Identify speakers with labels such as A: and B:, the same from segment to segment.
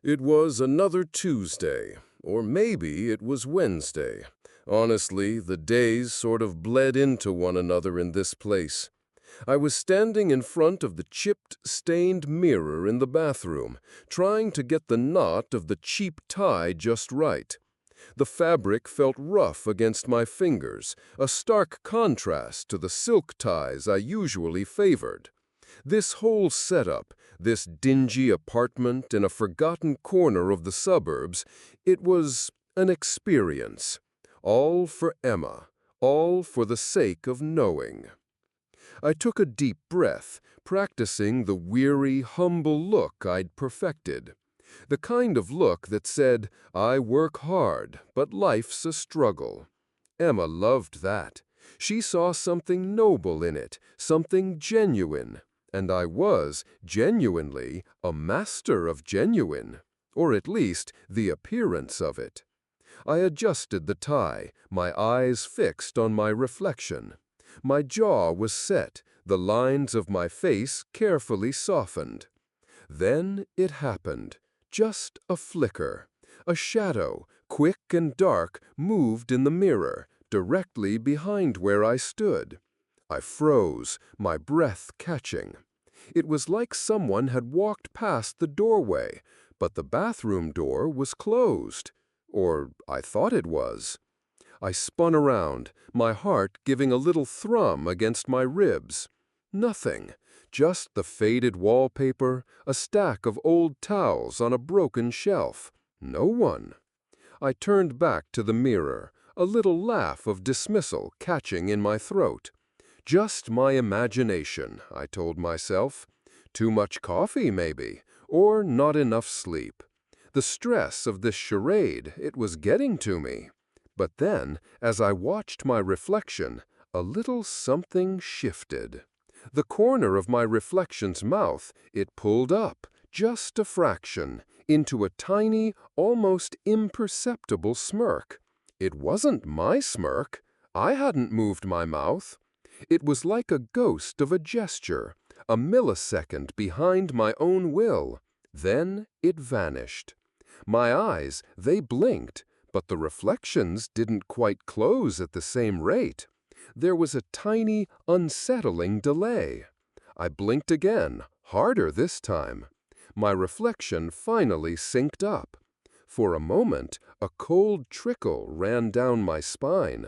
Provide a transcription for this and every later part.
A: It was another Tuesday, or maybe it was Wednesday. Honestly, the days sort of bled into one another in this place. I was standing in front of the chipped, stained mirror in the bathroom, trying to get the knot of the cheap tie just right. The fabric felt rough against my fingers, a stark contrast to the silk ties I usually favored. This whole setup, this dingy apartment in a forgotten corner of the suburbs, it was an experience. All for Emma, all for the sake of knowing. I took a deep breath, practicing the weary, humble look I'd perfected. The kind of look that said, I work hard, but life's a struggle. Emma loved that. She saw something noble in it, something genuine. And I was, genuinely, a master of genuine, or at least the appearance of it. I adjusted the tie, my eyes fixed on my reflection. My jaw was set, the lines of my face carefully softened. Then it happened. Just a flicker. A shadow, quick and dark, moved in the mirror, directly behind where I stood. I froze, my breath catching. It was like someone had walked past the doorway, but the bathroom door was closed. Or I thought it was. I spun around, my heart giving a little thrum against my ribs. Nothing, just the faded wallpaper, a stack of old towels on a broken shelf. No one. I turned back to the mirror, a little laugh of dismissal catching in my throat. Just my imagination, I told myself. Too much coffee, maybe, or not enough sleep. The stress of this charade, it was getting to me. But then, as I watched my reflection, a little something shifted. The corner of my reflection's mouth, it pulled up, just a fraction, into a tiny, almost imperceptible smirk. It wasn't my smirk. I hadn't moved my mouth. It was like a ghost of a gesture, a millisecond behind my own will. Then it vanished. My eyes, they blinked, but the reflections didn't quite close at the same rate. There was a tiny, unsettling delay. I blinked again, harder this time. My reflection finally synced up. For a moment, a cold trickle ran down my spine.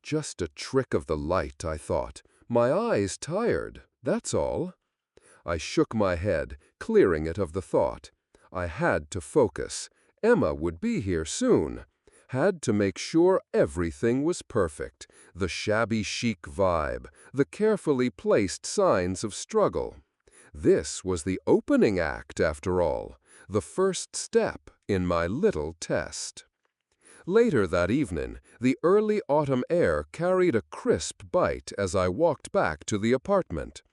A: Just a trick of the light, I thought. My eyes tired, that's all. I shook my head, clearing it of the thought. I had to focus. Emma would be here soon. Had to make sure everything was perfect. The shabby chic vibe, the carefully placed signs of struggle. This was the opening act, after all, the first step in my little test. Later that evening, the early autumn air carried a crisp bite as I walked back to the apartment.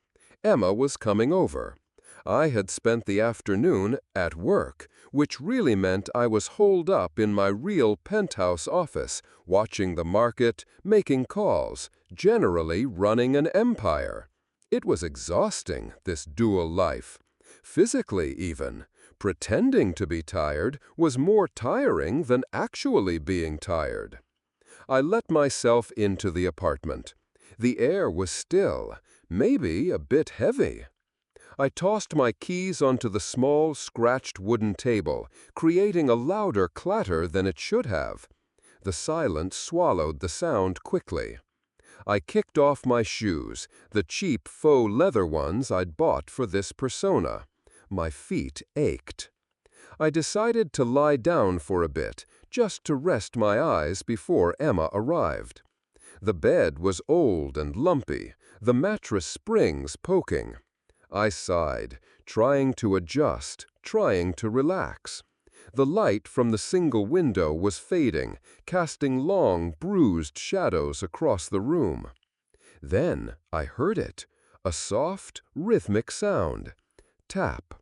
A: Emma was coming over. I had spent the afternoon at work, which really meant I was holed up in my real penthouse office, watching the market, making calls, generally running an empire. It was exhausting, this dual life. Physically, even. Pretending to be tired was more tiring than actually being tired. I let myself into the apartment. The air was still, maybe a bit heavy. I tossed my keys onto the small, scratched wooden table, creating a louder clatter than it should have. The silence swallowed the sound quickly. I kicked off my shoes, the cheap faux leather ones I'd bought for this persona. My feet ached. I decided to lie down for a bit, just to rest my eyes before Emma arrived. The bed was old and lumpy, the mattress springs poking. I sighed, trying to adjust, trying to relax. The light from the single window was fading, casting long, bruised shadows across the room. Then I heard it, a soft, rhythmic sound. Tap,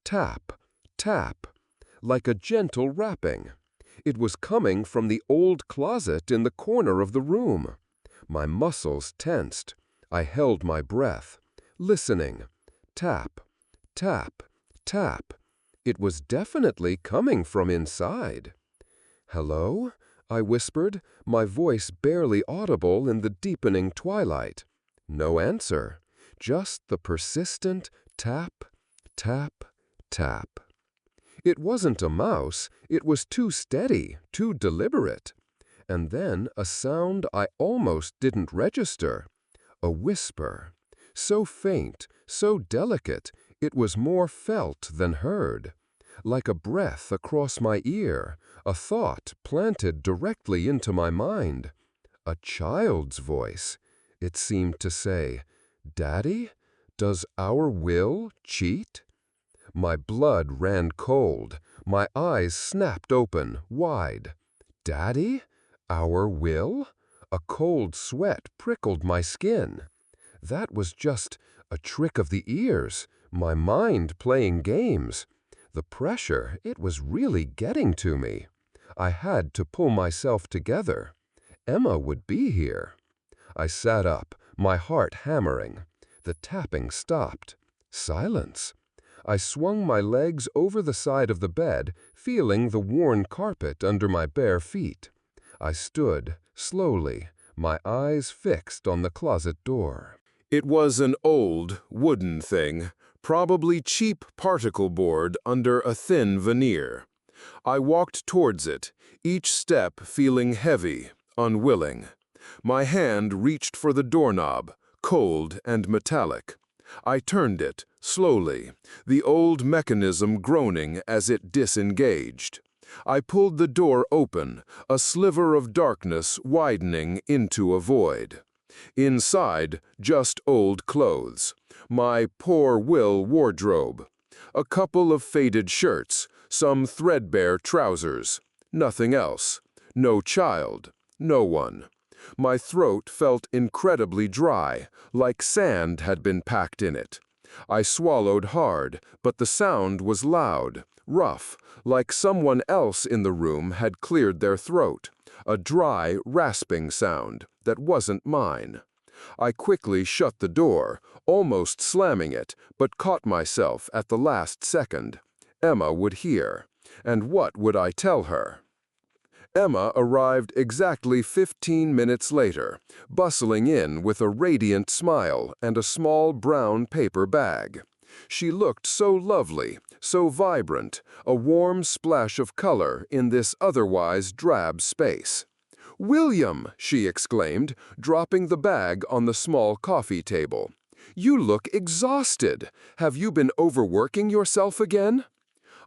A: tap, tap, like a gentle rapping. It was coming from the old closet in the corner of the room. My muscles tensed. I held my breath, listening. Tap, tap, tap.
B: It was definitely coming from inside. "Hello?" I whispered, my voice barely audible in the deepening twilight. No answer, just the persistent tap, tap, tap. It wasn't a mouse, it was too steady, too deliberate. And then a sound I almost didn't register. A whisper. So faint, so delicate, it was more felt than heard. Like a breath across my ear, a thought planted directly into my mind. A child's voice. It seemed to say, "Daddy, does our will cheat?" My blood ran cold. My eyes snapped open, wide. "Daddy? Our will?" A cold sweat prickled my skin. That was just a trick of the ears, my mind playing games. The pressure, it was really getting to me. I had to pull myself together. Emma would be here. I sat up, my heart hammering. The tapping stopped. Silence. I swung my legs over the side of the bed, feeling the worn carpet under my bare feet. I stood, slowly, my eyes fixed on the closet door.
A: It was an old, wooden thing, probably cheap particle board under a thin veneer. I walked towards it, each step feeling heavy, unwilling. My hand reached for the doorknob, cold and metallic. I turned it, slowly, the old mechanism groaning as it disengaged. I pulled the door open, a sliver of darkness widening into a void. Inside, just old clothes, my poor Will wardrobe. A couple of faded shirts, some threadbare trousers. Nothing else. No child. No one. My throat felt incredibly dry, like sand had been packed in it. I swallowed hard, but the sound was loud, rough, like someone else in the room had cleared their throat. A dry, rasping sound that wasn't mine. I quickly shut the door, almost slamming it, but caught myself at the last second. Emma would hear. And what would I tell her? Emma arrived exactly 15 minutes later, bustling in with a radiant smile and a small brown paper bag. She looked so lovely, so vibrant, a warm splash of color in this otherwise drab space. "William!" she exclaimed, dropping the bag on the small coffee table. "You look exhausted. Have you been overworking yourself again?"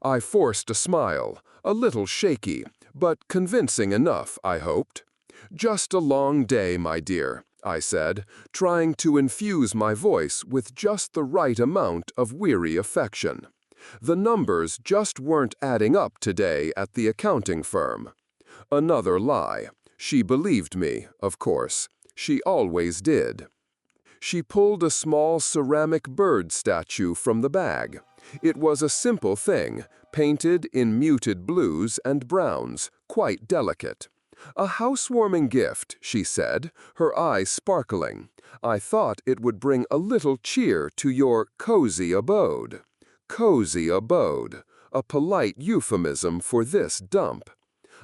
A: I forced a smile, a little shaky, but convincing enough, I hoped. "Just a long day, my dear," I said, trying to infuse my voice with just the right amount of weary affection. The numbers just weren't adding up today at the accounting firm. Another lie. She believed me, of course. She always did. She pulled a small ceramic bird statue from the bag. It was a simple thing, painted in muted blues and browns, quite delicate. "A housewarming gift," she said, her eyes sparkling. "I thought it would bring a little cheer to your cozy abode." Cozy abode, a polite euphemism for this dump.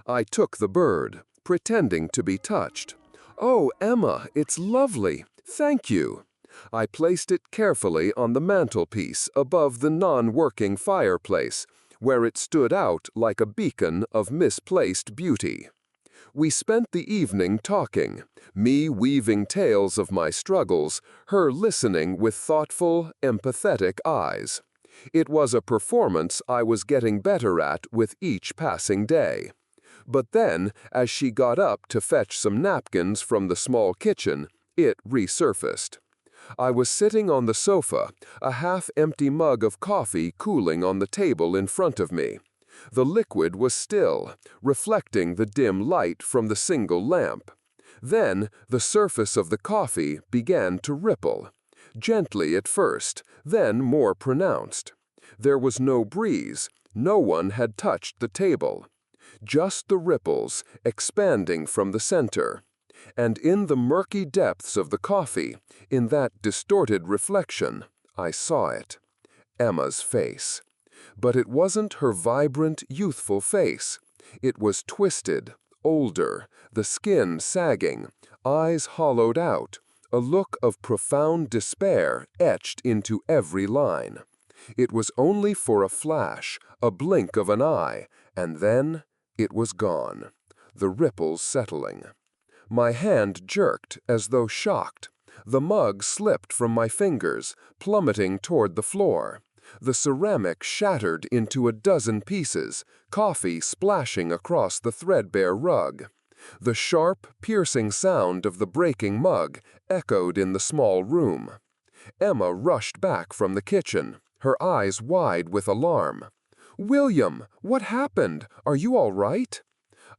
A: I took the bird, pretending to be touched. "Oh, Emma, it's lovely. Thank you." I placed it carefully on the mantelpiece above the non-working fireplace, where it stood out like a beacon of misplaced beauty. We spent the evening talking, me weaving tales of my struggles, her listening with thoughtful, empathetic eyes. It was a performance I was getting better at with each passing day. But then, as she got up to fetch some napkins from the small kitchen, it resurfaced. I was sitting on the sofa, a half-empty mug of coffee cooling on the table in front of me. The liquid was still, reflecting the dim light from the single lamp. Then, the surface of the coffee began to ripple. Gently at first, then more pronounced. There was no breeze. No one had touched the table. Just the ripples, expanding from the center. And in the murky depths of the coffee, in that distorted reflection, I saw it. Emma's face.
B: But it wasn't her vibrant, youthful face. It was twisted, older, the skin sagging, eyes hollowed out, a look of profound despair etched into every line. It was only for a flash, a blink of an eye, and then it was gone, the ripples settling. My hand jerked as though shocked. The mug slipped from my fingers, plummeting toward the floor. The ceramic shattered into a dozen pieces, coffee splashing across the threadbare rug. The sharp, piercing sound of the breaking mug echoed in the small room. Emma rushed back from the kitchen, her eyes wide with alarm. "William, what happened? Are you all right?"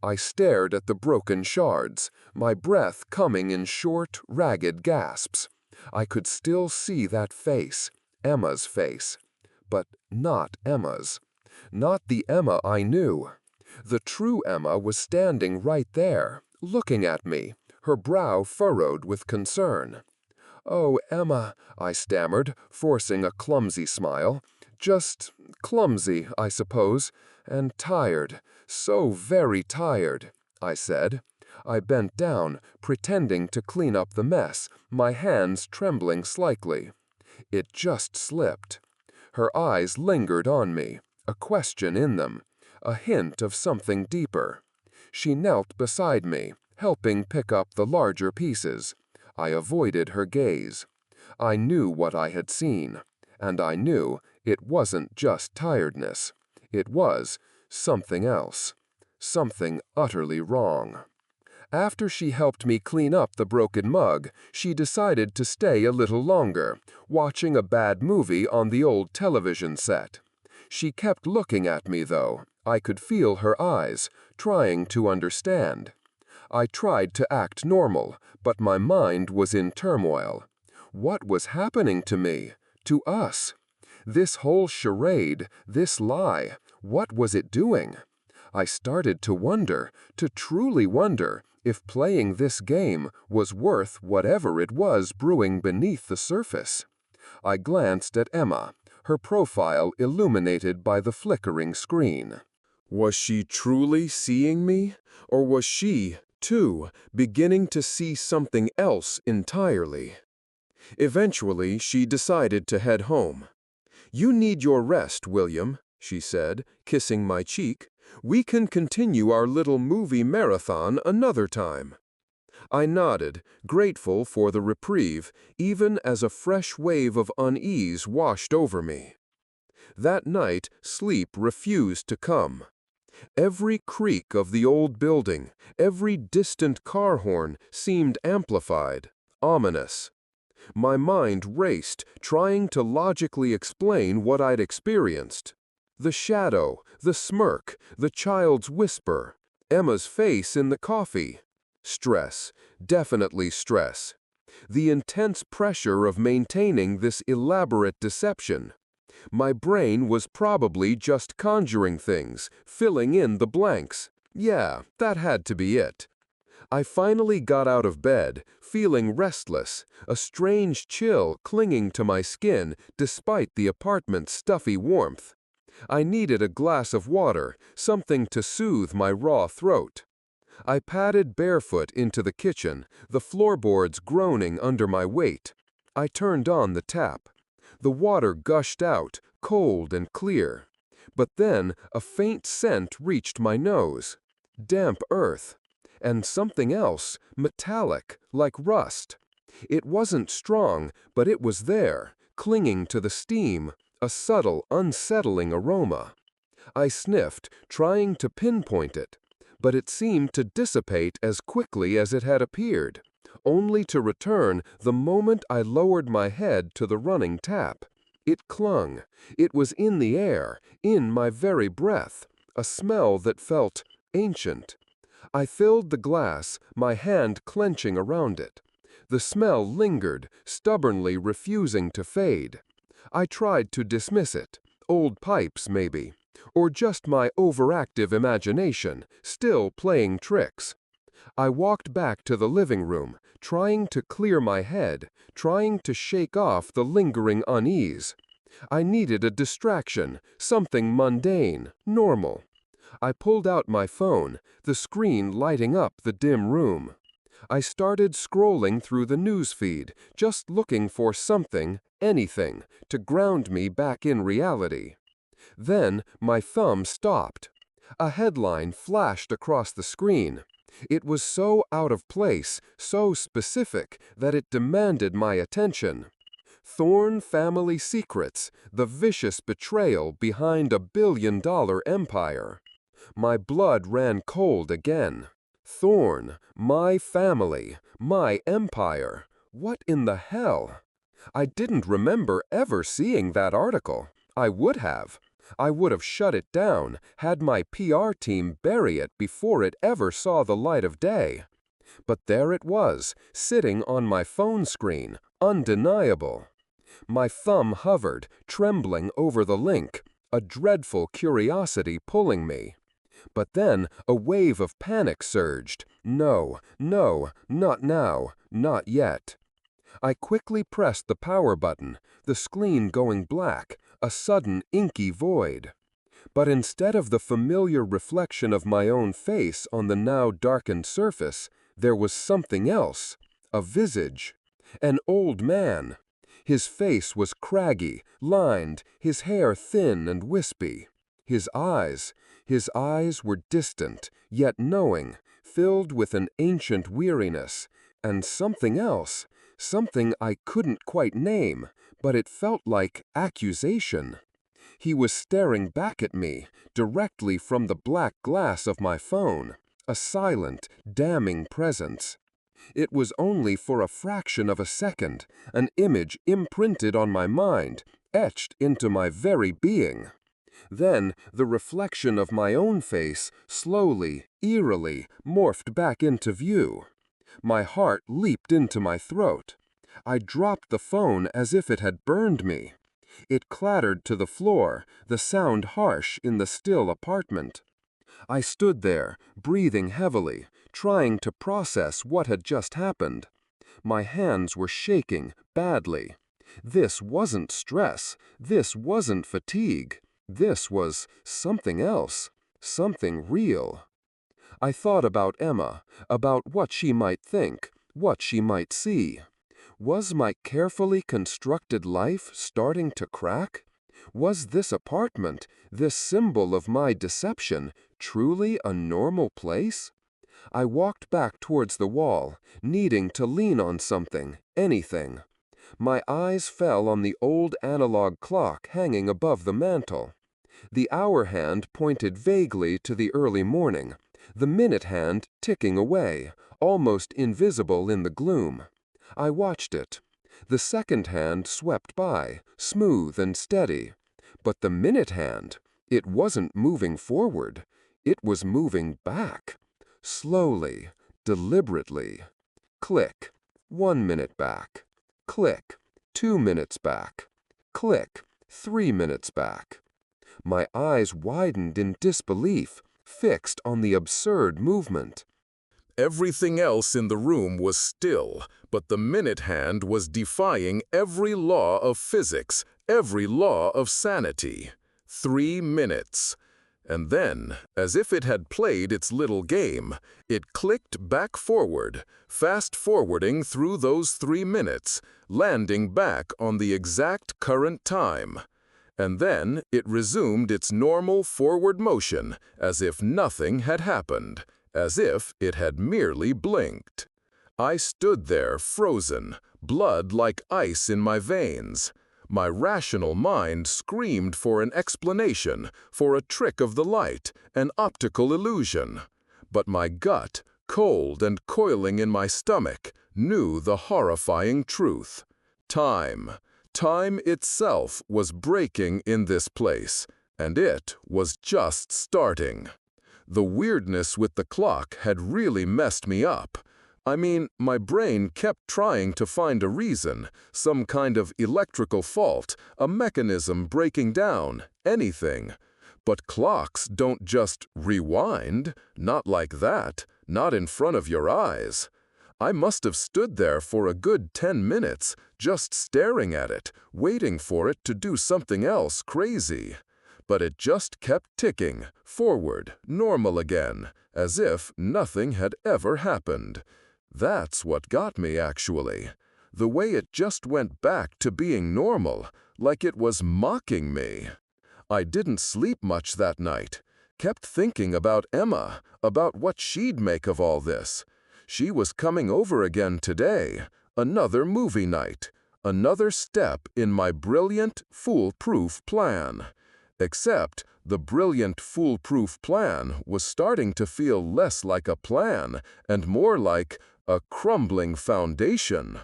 B: I stared at the broken shards, my breath coming in short, ragged gasps. I could still see that face, Emma's face. But not Emma's. Not the Emma I knew. The true Emma was standing right there, looking at me, her brow furrowed with concern. "Oh, Emma," I stammered, forcing a clumsy smile. "Just clumsy, I suppose, and tired, so very tired," I said. I bent down, pretending to clean up the mess, my hands trembling slightly. It just slipped. Her eyes lingered on me, a question in them, a hint of something deeper. She knelt beside me, helping pick up the larger pieces. I avoided her gaze. I knew what I had seen, and I knew it wasn't just tiredness. It was something else, something utterly wrong. After she helped me clean up the broken mug, she decided to stay a little longer, watching a bad movie on the old television set. She kept looking at me, though. I could feel her eyes, trying to understand. I tried to act normal, but my mind was in turmoil. What was happening to me? To us? This whole charade, this lie, what was it doing? I started to wonder, to truly wonder, if playing this game was worth whatever it was brewing beneath the surface. I glanced at Emma, her profile illuminated by the flickering screen.
A: Was she truly seeing me? Or was she, too, beginning to see something else entirely? Eventually, she decided to head home. "You need your rest, William," she said, kissing my cheek. "We can continue our little movie marathon another time." I nodded, grateful for the reprieve, even as a fresh wave of unease washed over me. That night, sleep refused to come. Every creak of the old building, every distant car horn seemed amplified, ominous. My mind raced, trying to logically explain what I'd experienced. The shadow, the smirk, the child's whisper, Emma's face in the coffee. Stress, definitely stress. The intense pressure of maintaining this elaborate deception. My brain was probably just conjuring things, filling in the blanks. Yeah, that had to be it. I finally got out of bed, feeling restless, a strange chill clinging to my skin despite the apartment's stuffy warmth. I needed a glass of water, something to soothe my raw throat. I padded barefoot into the kitchen, the floorboards groaning under my weight. I turned on the tap. The water gushed out, cold and clear. But then a faint scent reached my nose. Damp earth. And something else, metallic, like rust. It wasn't strong, but it was there, clinging to the steam, a subtle, unsettling aroma. I sniffed, trying to pinpoint it, but it seemed to dissipate as quickly as it had appeared, only to return the moment I lowered my head to the running tap. It clung. It was in the air, in my very breath, a smell that felt ancient. I filled the glass, my hand clenching around it. The smell lingered, stubbornly refusing to fade. I tried to dismiss it. Old pipes, maybe. Or just my overactive imagination, still playing tricks. I walked back to the living room, trying to clear my head, trying to shake off the lingering unease.
B: I needed a distraction, something mundane, normal. I pulled out my phone, the screen lighting up the dim room. I started scrolling through the newsfeed, just looking for something, anything, to ground me back in reality. Then my thumb stopped. A headline flashed across the screen. It was so out of place, so specific, that it demanded my attention. Thorne Family Secrets, the vicious betrayal behind a billion-dollar empire. My blood ran cold again. Thorne, my family, my empire. What in the hell? I didn't remember ever seeing that article. I would have. I would have shut it down, had my PR team bury it before it ever saw the light of day. But there it was, sitting on my phone screen, undeniable. My thumb hovered, trembling over the link, a dreadful curiosity pulling me. But then a wave of panic surged. No, no, not now, not yet. I quickly pressed the power button, the screen going black, a sudden inky void. But instead of the familiar reflection of my own face on the now darkened surface, there was something else, a visage. An old man. His face was craggy, lined, his hair thin and wispy. His eyes were distant, yet knowing, filled with an ancient weariness, and something else, something I couldn't quite name, but it felt like accusation. He was staring back at me, directly from the black glass of my phone, a silent, damning presence. It was only for a fraction of a second, an image imprinted on my mind, etched into my very being. Then the reflection of my own face slowly, eerily, morphed back into view. My heart leaped into my throat. I dropped the phone as if it had burned me. It clattered to the floor, the sound harsh in the still apartment. I stood there, breathing heavily, trying to process what had just happened. My hands were shaking, badly. This wasn't stress. This wasn't fatigue. This was something else, something real. I thought about Emma, about what she might think, what she might see. Was my carefully constructed life starting to crack? Was this apartment, this symbol of my deception, truly a normal place? I walked back towards the wall, needing to lean on something, anything. My eyes fell on the old analog clock hanging above the mantel. The hour hand pointed vaguely to the early morning, the minute hand ticking away, almost invisible in the gloom. I watched it. The second hand swept by, smooth and steady. But the minute hand, it wasn't moving forward. It was moving back. Slowly, deliberately. Click. 1 minute back. Click. 2 minutes back. Click. 3 minutes back. My eyes widened in disbelief, fixed on the absurd movement.
A: Everything else in the room was still, but the minute hand was defying every law of physics, every law of sanity. 3 minutes. And then, as if it had played its little game, it clicked back forward, fast-forwarding through those 3 minutes, landing back on the exact current time. And then it resumed its normal forward motion, as if nothing had happened, as if it had merely blinked. I stood there frozen, blood like ice in my veins. My rational mind screamed for an explanation, for a trick of the light, an optical illusion. But my gut, cold and coiling in my stomach, knew the horrifying truth. Time itself was breaking in this place, and it was just starting. The weirdness with the clock had really messed me up. I mean, my brain kept trying to find a reason, some kind of electrical fault, a mechanism breaking down, anything. But clocks don't just rewind, not like that, not in front of your eyes. I must have stood there for a good 10 minutes, just staring at it, waiting for it to do something else crazy. But it just kept ticking, forward, normal again, as if nothing had ever happened. That's what got me, actually. The way it just went back to being normal, like it was mocking me. I didn't sleep much that night. Kept thinking about Emma, about what she'd make of all this. She was coming over again today. Another movie night. Another step in my brilliant, foolproof plan. Except the brilliant, foolproof plan was starting to feel less like a plan and more like a crumbling foundation.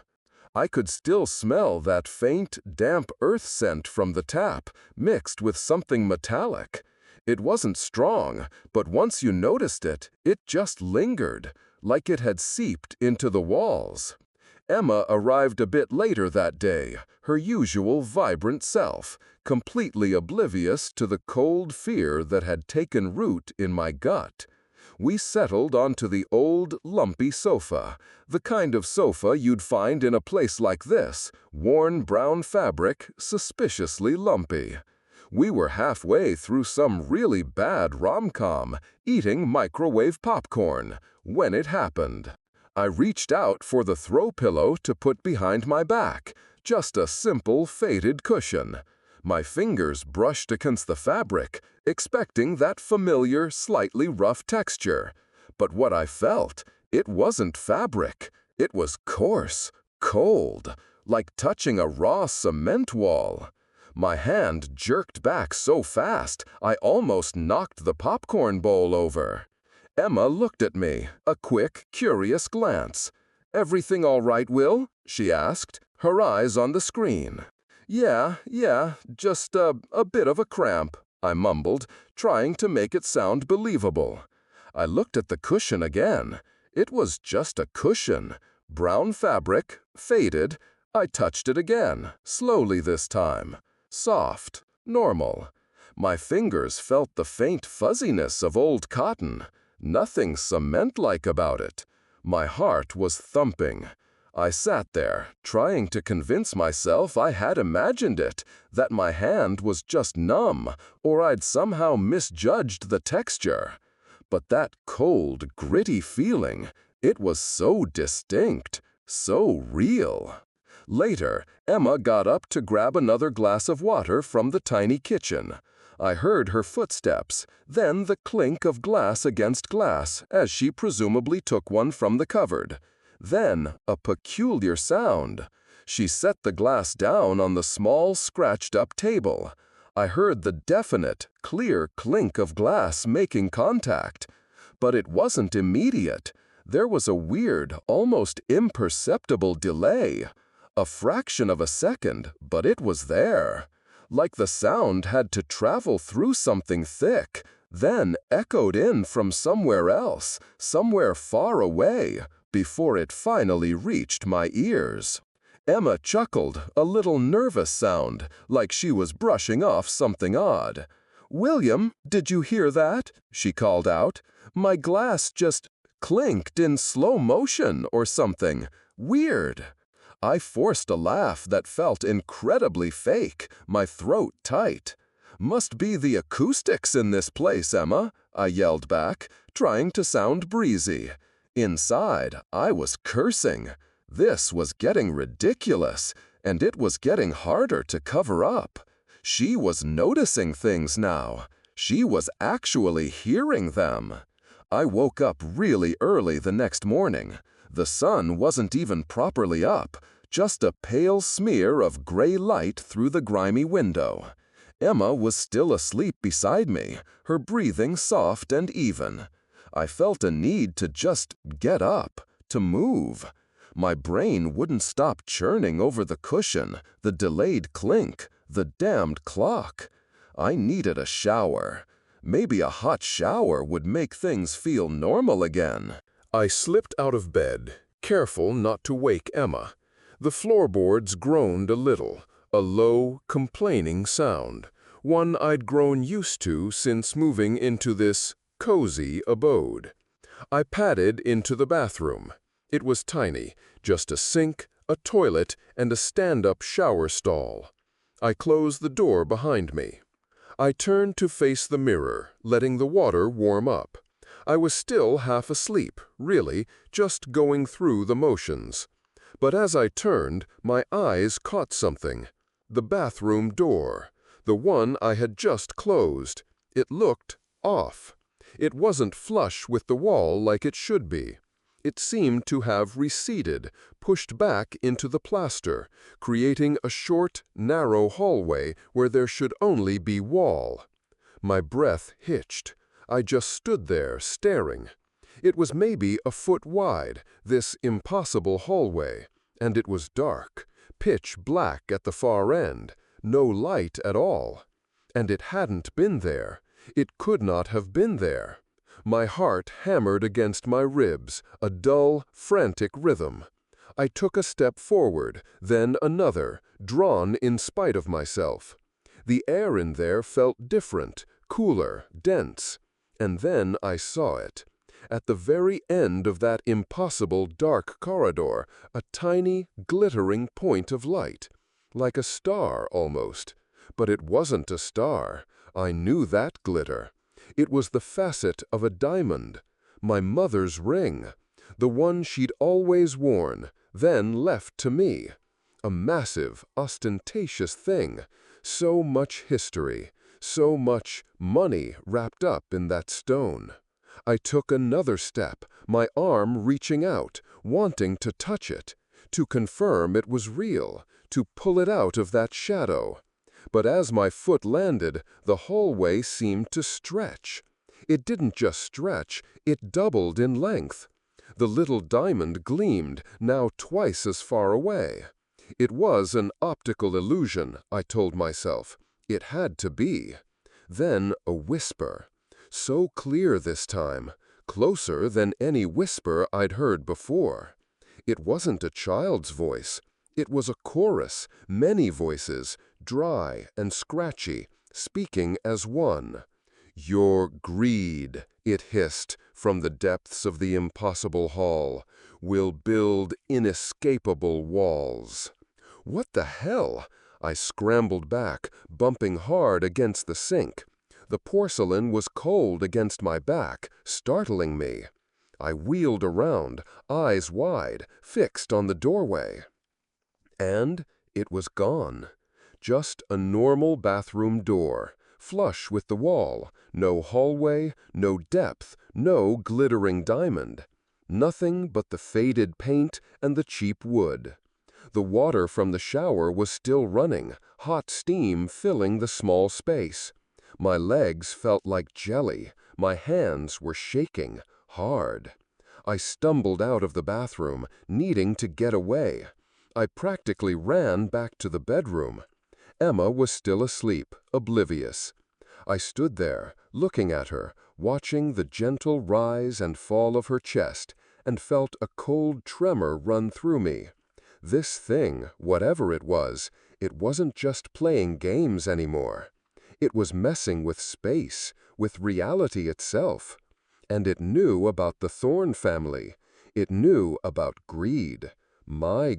A: I could still smell that faint, damp earth scent from the tap, mixed with something metallic. It wasn't strong, but once you noticed it, it just lingered, like it had seeped into the walls. Emma arrived a bit later that day, her usual vibrant self, completely oblivious to the cold fear that had taken root in my gut. We settled onto the old, lumpy sofa, the kind of sofa you'd find in a place like this, worn brown fabric, suspiciously lumpy. We were halfway through some really bad rom-com, eating microwave popcorn, when it happened. I reached out for the throw pillow to put behind my back, just a simple faded cushion. My fingers brushed against the fabric, expecting that familiar, slightly rough texture. But what I felt, it wasn't fabric. It was coarse, cold, like touching a raw cement wall. My hand jerked back so fast, I almost knocked the popcorn bowl over. Emma looked at me, a quick, curious glance. "Everything all right, Will?" she asked, her eyes on the screen. Yeah, just a bit of a cramp," I mumbled, trying to make it sound believable. I looked at the cushion again. It was just a cushion. Brown fabric, faded. I touched it again, slowly this time. Soft, normal. My fingers felt the faint fuzziness of old cotton. Nothing cement-like about it. My heart was thumping. I sat there, trying to convince myself I had imagined it, that my hand was just numb, or I'd somehow misjudged the texture. But that cold, gritty feeling, it was so distinct, so real. Later, Emma got up to grab another glass of water from the tiny kitchen. I heard her footsteps, then the clink of glass against glass as she presumably took one from the cupboard. Then a peculiar sound. She set the glass down on the small, scratched-up table. I heard the definite, clear clink of glass making contact. But it wasn't immediate. There was a weird, almost imperceptible delay. A fraction of a second, but it was there. Like the sound had to travel through something thick, then echoed in from somewhere else, somewhere far away, before it finally reached my ears. Emma chuckled, a little nervous sound, like she was brushing off something odd. "William, did you hear that?" she called out. "My glass just clinked in slow motion or something. Weird." I forced a laugh that felt incredibly fake, my throat tight. "Must be the acoustics in this place, Emma," I yelled back, trying to sound breezy. Inside, I was cursing. This was getting ridiculous, and it was getting harder to cover up. She was noticing things now. She was actually hearing them. I woke up really early the next morning. The sun wasn't even properly up, just a pale smear of gray light through the grimy window. Emma was still asleep beside me, her breathing soft and even. I felt a need to just get up, to move. My brain wouldn't stop churning over the cushion, the delayed clink, the damned clock. I needed a shower. Maybe a hot shower would make things feel normal again. I slipped out of bed, careful not to wake Emma. The floorboards groaned a little, a low, complaining sound, one I'd grown used to since moving into this cozy abode. I padded into the bathroom. It was tiny, just a sink, a toilet, and a stand-up shower stall. I closed the door behind me. I turned to face the mirror, letting the water warm up. I was still half asleep, really, just going through the motions. But as I turned, my eyes caught something. The bathroom door. The one I had just closed. It looked off. It wasn't flush with the wall like it should be. It seemed to have receded, pushed back into the plaster, creating a short, narrow hallway where there should only be wall. My breath hitched. I just stood there, staring. It was maybe a foot wide, this impossible hallway, and it was dark, pitch black at the far end, no light at all. And it hadn't been there. It could not have been there. My heart hammered against my ribs, a dull, frantic rhythm. I took a step forward, then another, drawn in spite of myself. The air in there felt different, cooler, dense. And then I saw it. At the very end of that impossible dark corridor, a tiny, glittering point of light. Like a star, almost. But it wasn't a star. I knew that glitter. It was the facet of a diamond. My mother's ring. The one she'd always worn, then left to me. A massive, ostentatious thing. So much history. So much money wrapped up in that stone. I took another step, my arm reaching out, wanting to touch it, to confirm it was real, to pull it out of that shadow. But as my foot landed, the hallway seemed to stretch. It didn't just stretch, it doubled in length. The little diamond gleamed, now twice as far away. It was an optical illusion, I told myself. It had to be. Then a whisper. So clear this time, closer than any whisper I'd heard before. It wasn't a child's voice. It was a chorus, many voices, dry and scratchy, speaking as one. "Your greed," it hissed from the depths of the impossible hall, "will build inescapable walls." What the hell? I scrambled back, bumping hard against the sink. The porcelain was cold against my back, startling me. I wheeled around, eyes wide, fixed on the doorway. And it was gone. Just a normal bathroom door, flush with the wall, no hallway, no depth, no glittering diamond. Nothing but the faded paint and the cheap wood. The water from the shower was still running, hot steam filling the small space. My legs felt like jelly, my hands were shaking, hard. I stumbled out of the bathroom, needing to get away. I practically ran back to the bedroom. Emma was still asleep, oblivious. I stood there, looking at her, watching the gentle rise and fall of her chest, and felt a cold tremor run through me. This thing, whatever it wasn't just playing games anymore. It was messing with space, with reality itself. And it knew about the Thorne family. It knew about greed. My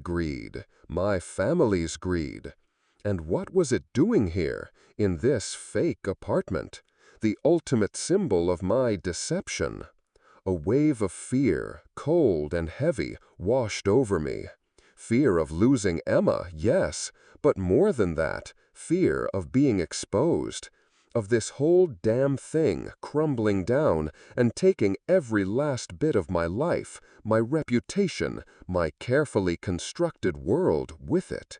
A: family's greed. And what was it doing here, in this fake apartment? The ultimate symbol of my deception. A wave of fear, cold and heavy, washed over me. Fear of losing Emma, yes, but more than that, fear of being exposed. Of this whole damn thing crumbling down and taking every last bit of my life, my reputation, my carefully constructed world with it.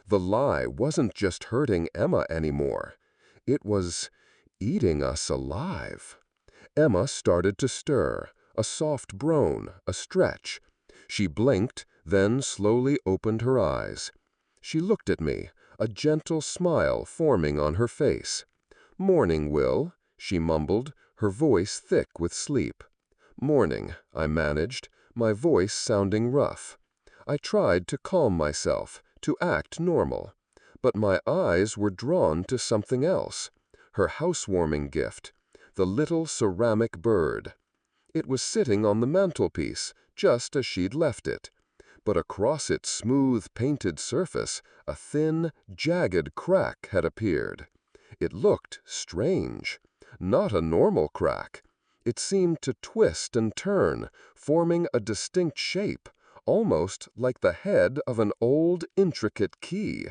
A: The lie wasn't just hurting Emma anymore. It was eating us alive. Emma started to stir, a soft groan, a stretch. She blinked, then slowly opened her eyes. She looked at me, a gentle smile forming on her face. "Morning, Will," she mumbled, her voice thick with sleep. "Morning," I managed, my voice sounding rough. I tried to calm myself, to act normal. But my eyes were drawn to something else. Her housewarming gift, the little ceramic bird. It was sitting on the mantelpiece, just as she'd left it.
B: but across its smooth, painted surface, a thin, jagged crack had appeared. It looked strange. Not a normal crack. It seemed to twist and turn, forming a distinct shape, almost like the head of an old, intricate key.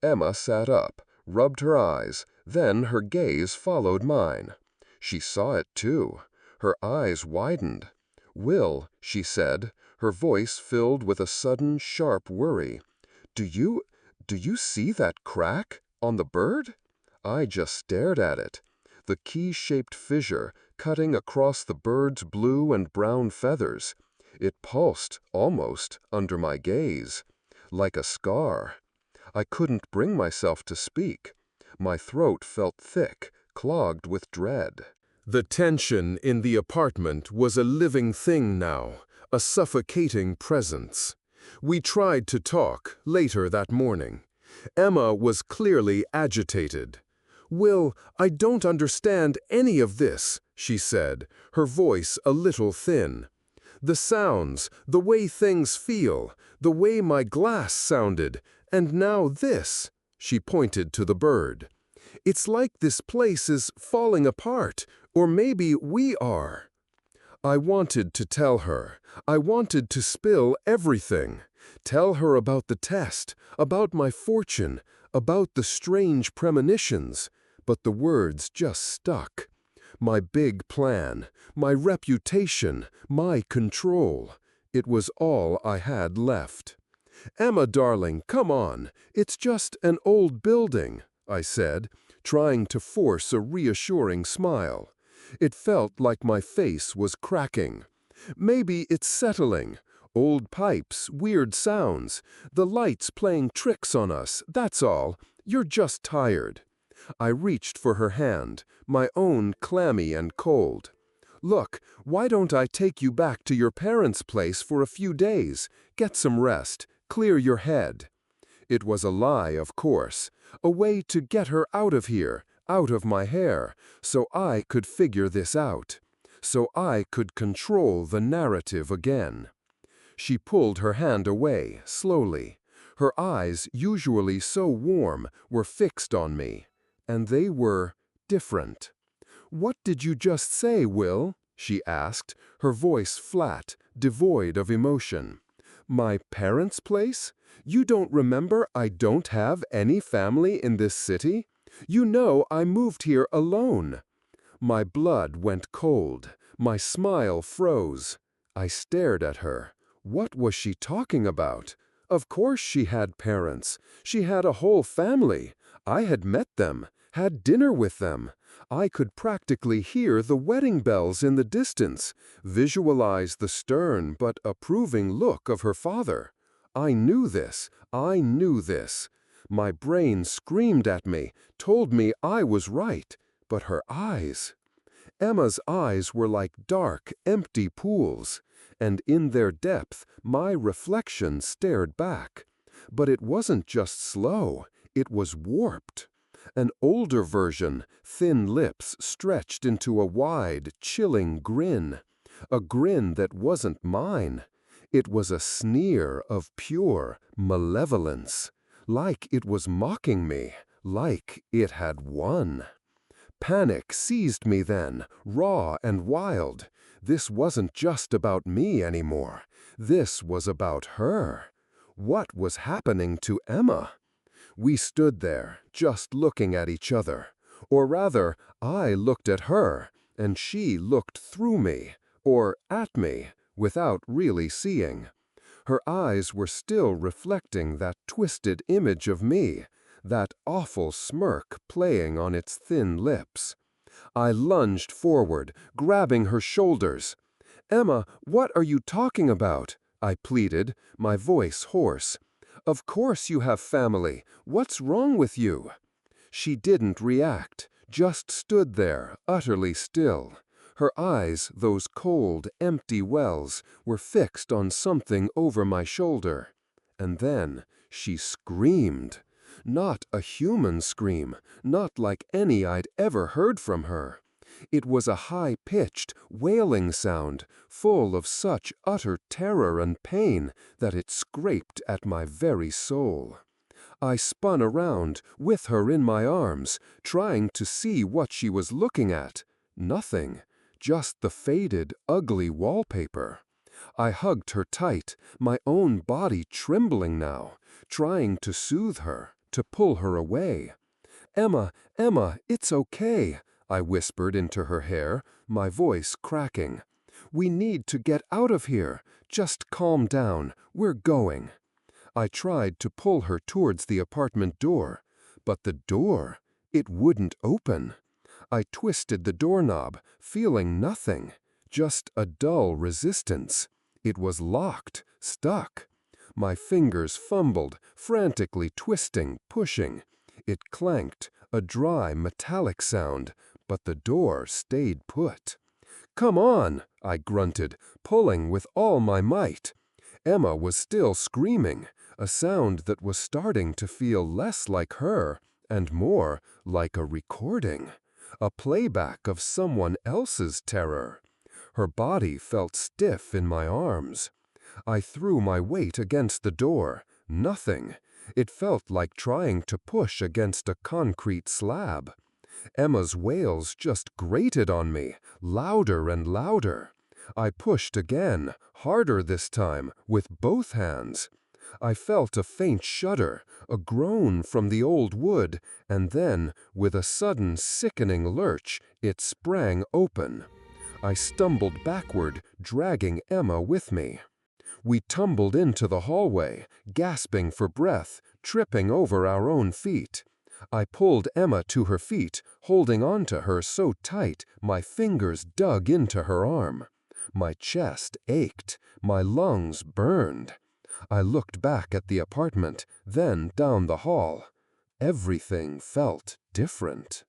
B: Emma sat up, rubbed her eyes, then her gaze followed mine. She saw it too. Her eyes widened. "Will," she said, her voice filled with a sudden, sharp worry, Do you see that crack on the bird?" I just stared at it. The key-shaped fissure cutting across the bird's blue and brown feathers. It pulsed, almost, under my gaze. Like a scar. I couldn't bring myself to speak. My throat felt thick, clogged with dread.
A: The tension in the apartment was a living thing now, a suffocating presence. We tried to talk later that morning. Emma was clearly agitated. "Will, I don't understand any of this," she said, her voice a little thin. "The sounds, the way things feel, the way my glass sounded, and now this," she pointed to the bird. "It's like this place is falling apart, or maybe we are." I wanted to tell her. I wanted to spill everything. Tell her about the test, about my fortune, about the strange premonitions, but the words just stuck. My big plan, my reputation, my control. It was all I had left. "Emma, darling, come on. It's just an old building," I said, trying to force a reassuring smile. It felt like my face was cracking. "Maybe it's settling. Old pipes, weird sounds, the lights playing tricks on us, that's all. You're just tired." I reached for her hand, my own clammy and cold. "Look, why don't I take you back to your parents' place for a few days? Get some rest, clear your head." It was a lie, of course, a way to get her out of here, out of my hair, so I could figure this out, so I could control the narrative again. She pulled her hand away, slowly. Her eyes, usually so warm, were fixed on me. And they were different. "What did you just say, Will?" she asked, her voice flat, devoid of emotion. "My parents' place? You don't remember I don't have any family in this city? You know I moved here alone." My blood went cold. My smile froze. I stared at her. What was she talking about? Of course she had parents. She had a whole family. I had met them, had dinner with them. I could practically hear the wedding bells in the distance, visualize the stern but approving look of her father. I knew this. I knew this. My brain screamed at me, told me I was right. But her eyes... Emma's eyes were like dark, empty pools, and in their depth my reflection stared back. But it wasn't just slow, it was warped. An older version, thin lips stretched into a wide, chilling grin. A grin that wasn't mine. It was a sneer of pure malevolence. Like it was mocking me, like it had won. Panic seized me then, raw and wild. This wasn't just about me anymore. This was about her. What was happening to Emma? We stood there, just looking at each other. Or rather, I looked at her, and she looked through me, or at me, without really seeing. Her eyes were still reflecting that twisted image of me, that awful smirk playing on its thin lips. I lunged forward, grabbing her shoulders. "Emma, what are you talking about?" I pleaded, my voice hoarse. "Of course you have family. What's wrong with you?" She didn't react, just stood there, utterly still. Her eyes, those cold, empty wells, were fixed on something over my shoulder. And then she screamed. Not a human scream, not like any I'd ever heard from her.
B: It was a high-pitched, wailing sound, full of such utter terror and pain that it scraped at my very soul. I spun around, with her in my arms, trying to see what she was looking at. Nothing, just the faded, ugly wallpaper. I hugged her tight, my own body trembling now, trying to soothe her, to pull her away. "Emma, Emma, it's okay," I whispered into her hair, my voice cracking. "We need to get out of here. Just calm down. We're going." I tried to pull her towards the apartment door, but the door, it wouldn't open. I twisted the doorknob, feeling nothing, just a dull resistance. It was locked, stuck. My fingers fumbled, frantically twisting, pushing. It clanked, a dry, metallic sound, but the door stayed put. "Come on," I grunted, pulling with all my might. Emma was still screaming, a sound that was starting to feel less like her and more like a recording, a playback of someone else's terror. Her body felt stiff in my arms. I threw my weight against the door. Nothing. It felt like trying to push against a concrete slab. Emma's wails just grated on me, louder and louder. I pushed again, harder this time, with both hands. I felt a faint shudder, a groan from the old wood, and then, with a sudden sickening lurch, it sprang open. I stumbled backward, dragging Emma with me. We tumbled into the hallway, gasping for breath, tripping over our own feet. I pulled Emma to her feet, holding on to her so tight my fingers dug into her arm. My chest ached, my lungs burned. I looked back at the apartment, then down the hall. Everything felt different.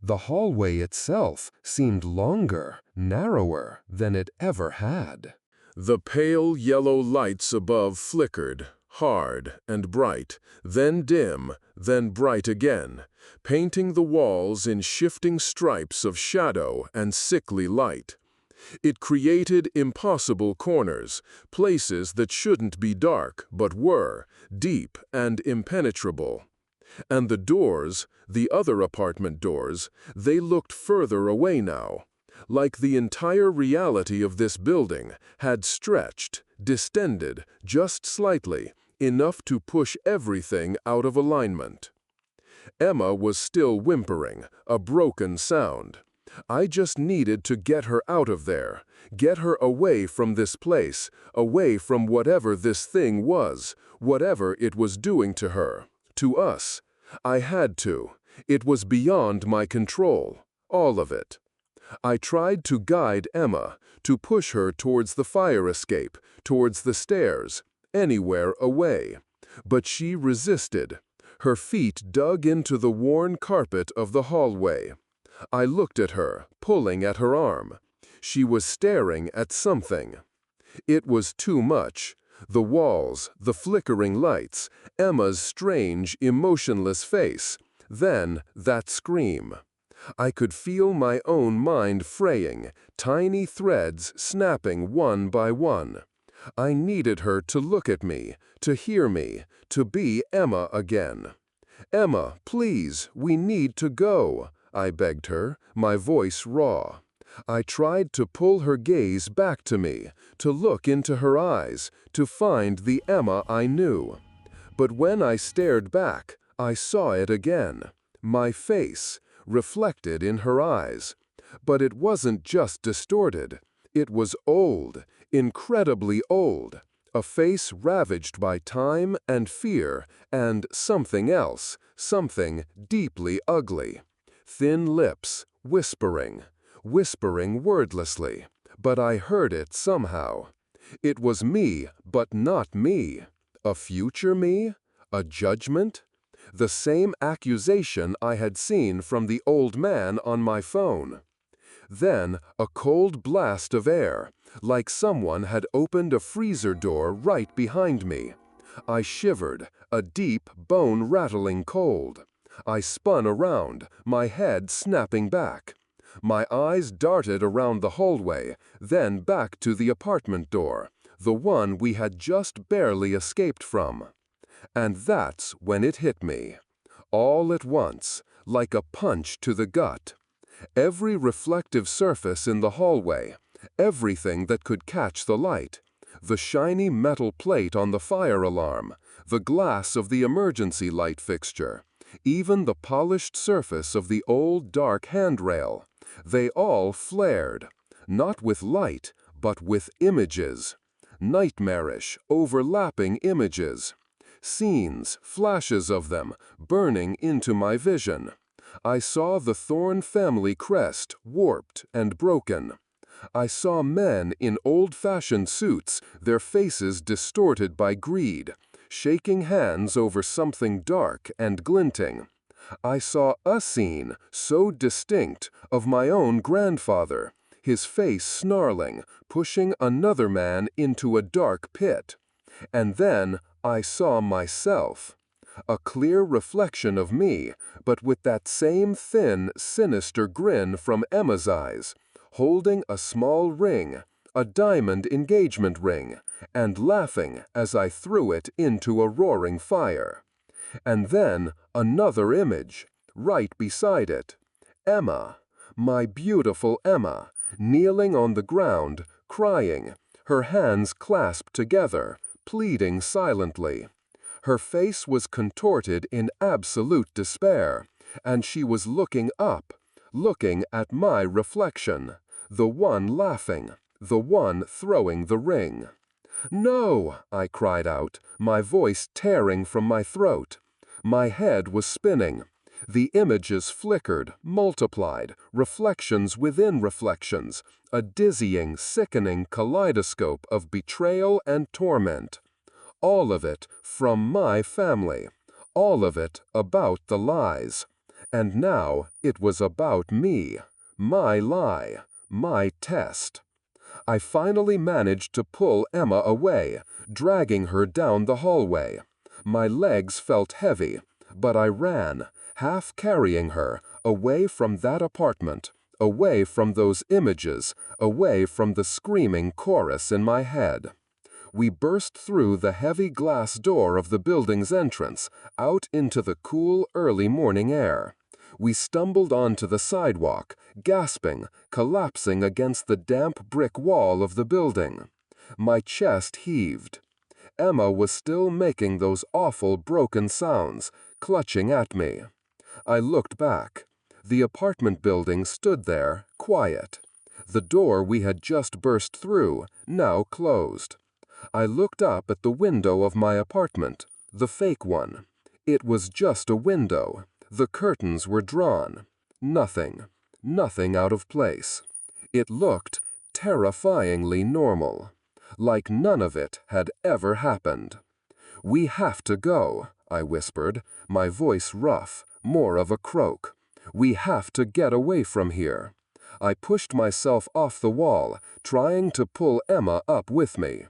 B: The hallway itself seemed longer, narrower than it ever had.
A: The pale yellow lights above flickered, hard and bright, then dim, then bright again, painting the walls in shifting stripes of shadow and sickly light. It created impossible corners, places that shouldn't be dark but were, deep and impenetrable. And the doors, the other apartment doors, they looked further away now, like the entire reality of this building had stretched, distended, just slightly, enough to push everything out of alignment. Emma was still whimpering, a broken sound. I just needed to get her out of there, get her away from this place, away from whatever this thing was, whatever it was doing to her, to us. I had to. It was beyond my control, all of it. I tried to guide Emma, to push her towards the fire escape, towards the stairs, anywhere away. But she resisted. Her feet dug into the worn carpet of the hallway. I looked at her, pulling at her arm. She was staring at something. It was too much. The walls, the flickering lights, Emma's strange, emotionless face, then that scream. I could feel my own mind fraying, tiny threads snapping one by one. I needed her to look at me, to hear me, to be Emma again. "Emma, please, we need to go," I begged her, my voice raw. I tried to pull her gaze back to me, to look into her eyes, to find the Emma I knew. But when I stared back, I saw it again. My face, reflected in her eyes. But it wasn't just distorted. It was old, incredibly old. A face ravaged by time and fear and something else, something deeply ugly. Thin lips, whispering wordlessly, but I heard it somehow. It was me, but not me. A future me? A judgment? The same accusation I had seen from the old man on my phone. Then a cold blast of air, like someone had opened a freezer door right behind me. I shivered, a deep, bone-rattling cold. I spun around, my head snapping back.
B: My eyes darted around the hallway, then back to the apartment door, the one we had just barely escaped from. And that's when it hit me. All at once, like a punch to the gut. Every reflective surface in the hallway, everything that could catch the light, the shiny metal plate on the fire alarm, the glass of the emergency light fixture, even the polished surface of the old dark handrail, they all flared, not with light, but with images. Nightmarish, overlapping images. Scenes, flashes of them, burning into my vision. I saw the Thorne family crest, warped and broken. I saw men in old-fashioned suits, their faces distorted by greed, shaking hands over something dark and glinting. I saw a scene, so distinct, of my own grandfather, his face snarling, pushing another man into a dark pit. And then I saw myself. A clear reflection of me, but with that same thin, sinister grin from Emma's eyes, holding a small ring, a diamond engagement ring, and laughing as I threw it into a roaring fire. And then another image, right beside it. Emma, my beautiful Emma, kneeling on the ground, crying, her hands clasped together, pleading silently. Her face was contorted in absolute despair, and she was looking up, looking at my reflection, the one laughing, the one throwing the ring. "No!" I cried out, my voice tearing from my throat. My head was spinning. The images flickered, multiplied, reflections within reflections, a dizzying, sickening kaleidoscope of betrayal and torment. All of it from my family. All of it about the lies. And now it was about me, my lie, my test. I finally managed to pull Emma away, dragging her down the hallway. My legs felt heavy, but I ran, half carrying her, away from that apartment, away from those images, away from the screaming chorus in my head. We burst through the heavy glass door of the building's entrance, out into the cool, early morning air. We stumbled onto the sidewalk, gasping, collapsing against the damp brick wall of the building. My chest heaved. Emma was still making those awful broken sounds, clutching at me. I looked back. The apartment building stood there, quiet. The door we had just burst through, now closed. I looked up at the window of my apartment, the fake one. It was just a window. The curtains were drawn. Nothing out of place. It looked terrifyingly normal, like none of it had ever happened. "We have to go," I whispered, my voice rough, more of a croak. "We have to get away from here." I pushed myself off the wall, trying to pull Emma up with me.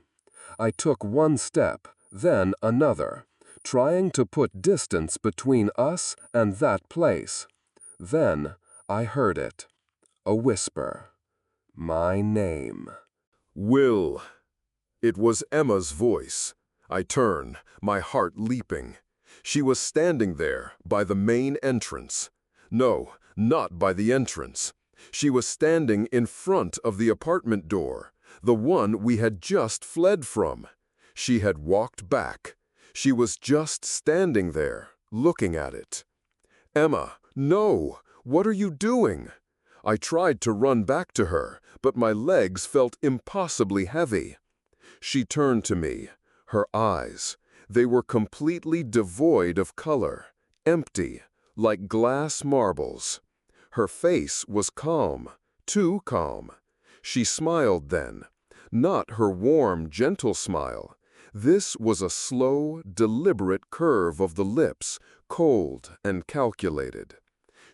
B: I took one step, then another, trying to put distance between us and that place. Then I heard it. A whisper. My name.
A: Will. It was Emma's voice. I turn, my heart leaping. She was standing there, by the main entrance. No, not by the entrance. She was standing in front of the apartment door, the one we had just fled from. She had walked back. She was just standing there, looking at it. "Emma, no! What are you doing?" I tried to run back to her, but my legs felt impossibly heavy. She turned to me. Her eyes, they were completely devoid of color, empty, like glass marbles. Her face was calm, too calm. She smiled then. Not her warm, gentle smile. This was a slow, deliberate curve of the lips, cold and calculated.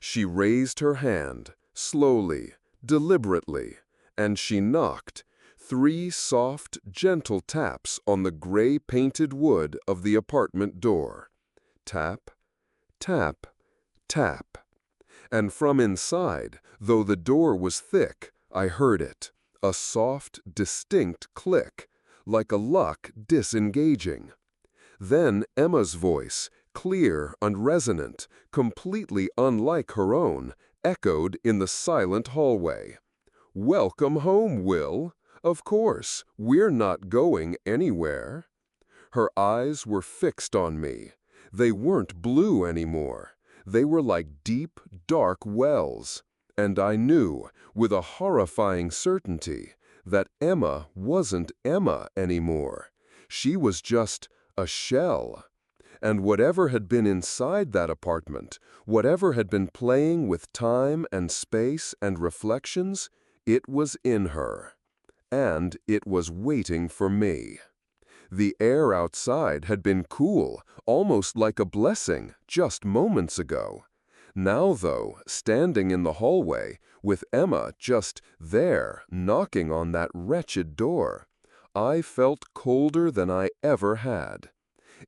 A: She raised her hand, slowly, deliberately, and she knocked 3 soft, gentle taps on the gray-painted wood of the apartment door. Tap, tap, tap.
B: And from inside, though the door was thick, I heard it, a soft, distinct click, like a lock disengaging. Then Emma's voice, clear and resonant, completely unlike her own, echoed in the silent hallway. "Welcome home, Will. Of course, we're not going anywhere." Her eyes were fixed on me. They weren't blue anymore. They were like deep, dark wells. And I knew, with a horrifying certainty, that Emma wasn't Emma anymore. She was just a shell. And whatever had been inside that apartment, whatever had been playing with time and space and reflections, it was in her. And it was waiting for me. The air outside had been cool, almost like a blessing, just moments ago. Now, though, standing in the hallway, with Emma just there, knocking on that wretched door, I felt colder than I ever had.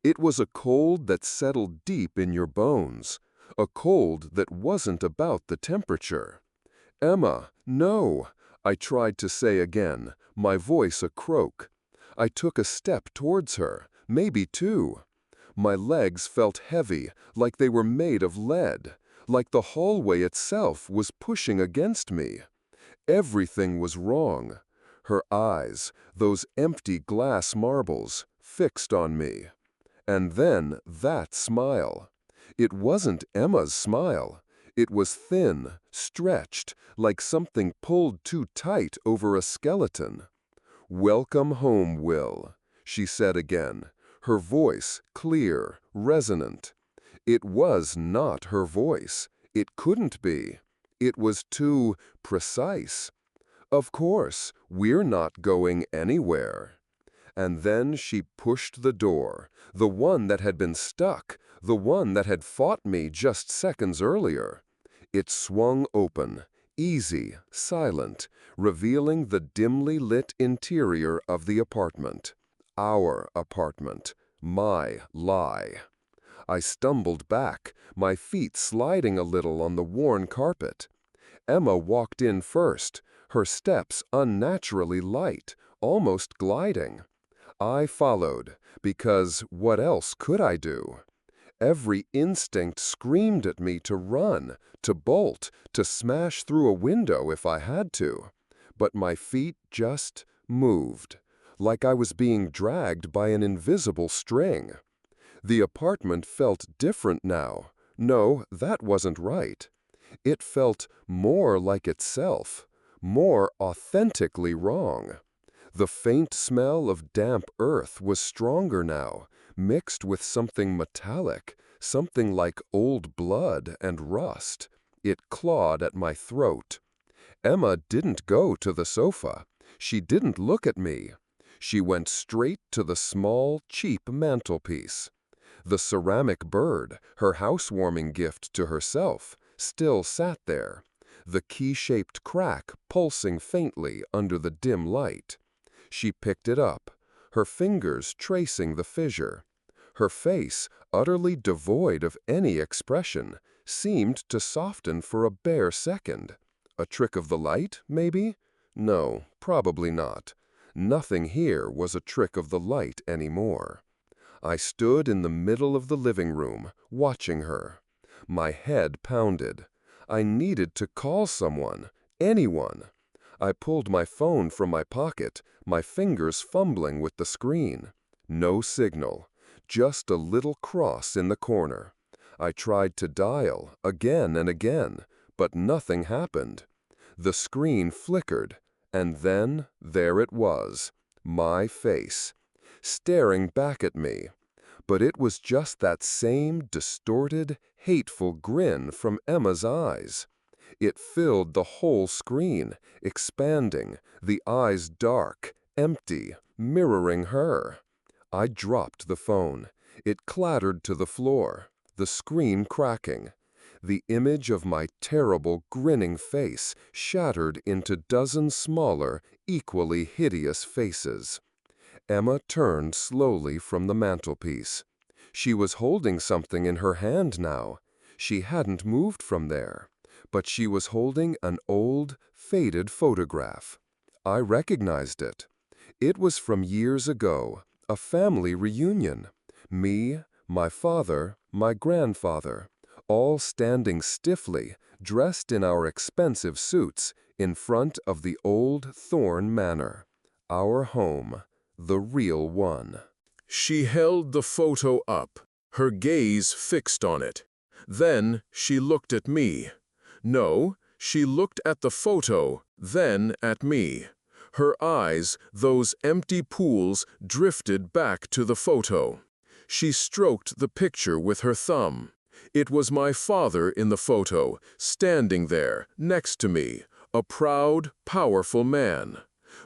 B: It was a cold that settled deep in your bones, a cold that wasn't about the temperature. "Emma, no," I tried to say again, my voice a croak. I took a step towards her, maybe two. My legs felt heavy, like they were made of lead, like the hallway itself was pushing against me. Everything was wrong. Her eyes, those empty glass marbles, fixed on me. And then that smile. It wasn't Emma's smile. It was thin, stretched, like something pulled too tight over a skeleton. "Welcome home, Will," she said again, her voice clear, resonant. It was not her voice. It couldn't be. It was too precise. "Of course, we're not going anywhere." And then she pushed the door, the one that had been stuck, the one that had fought me just seconds earlier. It swung open, easy, silent, revealing the dimly lit interior of the apartment. Our apartment. My lie. I stumbled back, my feet sliding a little on the worn carpet. Emma walked in first, her steps unnaturally light, almost gliding. I followed, because what else could I do? Every instinct screamed at me to run, to bolt, to smash through a window if I had to. But my feet just moved, like I was being dragged by an invisible string. The apartment felt different now. No, that wasn't right. It felt more like itself, more authentically wrong. The faint smell of damp earth was stronger now, mixed with something metallic, something like old blood and rust. It clawed at my throat. Emma didn't go to the sofa. She didn't look at me. She went straight to the small, cheap mantelpiece. The ceramic bird, her housewarming gift to herself, still sat there, the key-shaped crack pulsing faintly under the dim light. She picked it up, her fingers tracing the fissure. Her face, utterly devoid of any expression, seemed to soften for a bare second. A trick of the light, maybe? No, probably not. Nothing here was a trick of the light anymore. I stood in the middle of the living room, watching her. My head pounded. I needed to call someone, anyone. I pulled my phone from my pocket, my fingers fumbling with the screen. No signal, just a little cross in the corner. I tried to dial again and again, but nothing happened. The screen flickered, and then there it was, my face, staring back at me. But it was just that same distorted, hateful grin from Emma's eyes. It filled the whole screen, expanding, the eyes dark, empty, mirroring her. I dropped the phone. It clattered to the floor, the screen cracking. The image of my terrible, grinning face shattered into dozens smaller, equally hideous faces. Emma turned slowly from the mantelpiece. She was holding something in her hand now. She hadn't moved from there. but she was holding an old, faded photograph. I recognized it. It was from years ago, a family reunion. Me, my father, my grandfather, all standing stiffly, dressed in our expensive suits, in front of the old Thorne Manor. Our home, the real one.
A: She held the photo up, her gaze fixed on it. Then she looked at me. No, she looked at the photo, then at me. Her eyes, those empty pools, drifted back to the photo. She stroked the picture with her thumb. It was my father in the photo, standing there, next to me, a proud, powerful man.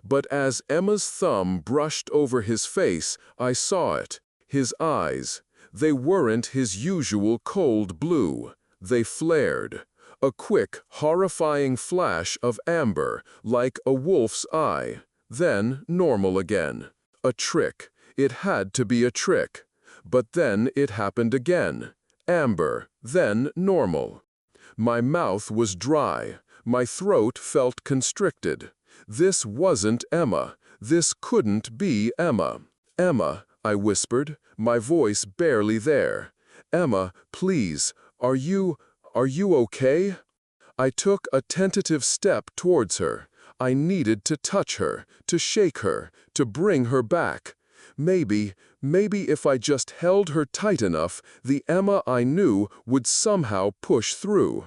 A: But as Emma's thumb brushed over his face, I saw it. His eyes. They weren't his usual cold blue. They flared. A quick, horrifying flash of amber, like a wolf's eye. Then normal again. A trick. It had to be a trick. But then it happened again. Amber, then normal. My mouth was dry. My throat felt constricted. This wasn't Emma. This couldn't be Emma. Emma, I whispered, my voice barely there. Emma, please, are you okay? I took a tentative step towards her. I needed to touch her, to shake her, to bring her back. Maybe if I just held her tight enough, the Emma I knew would somehow push through.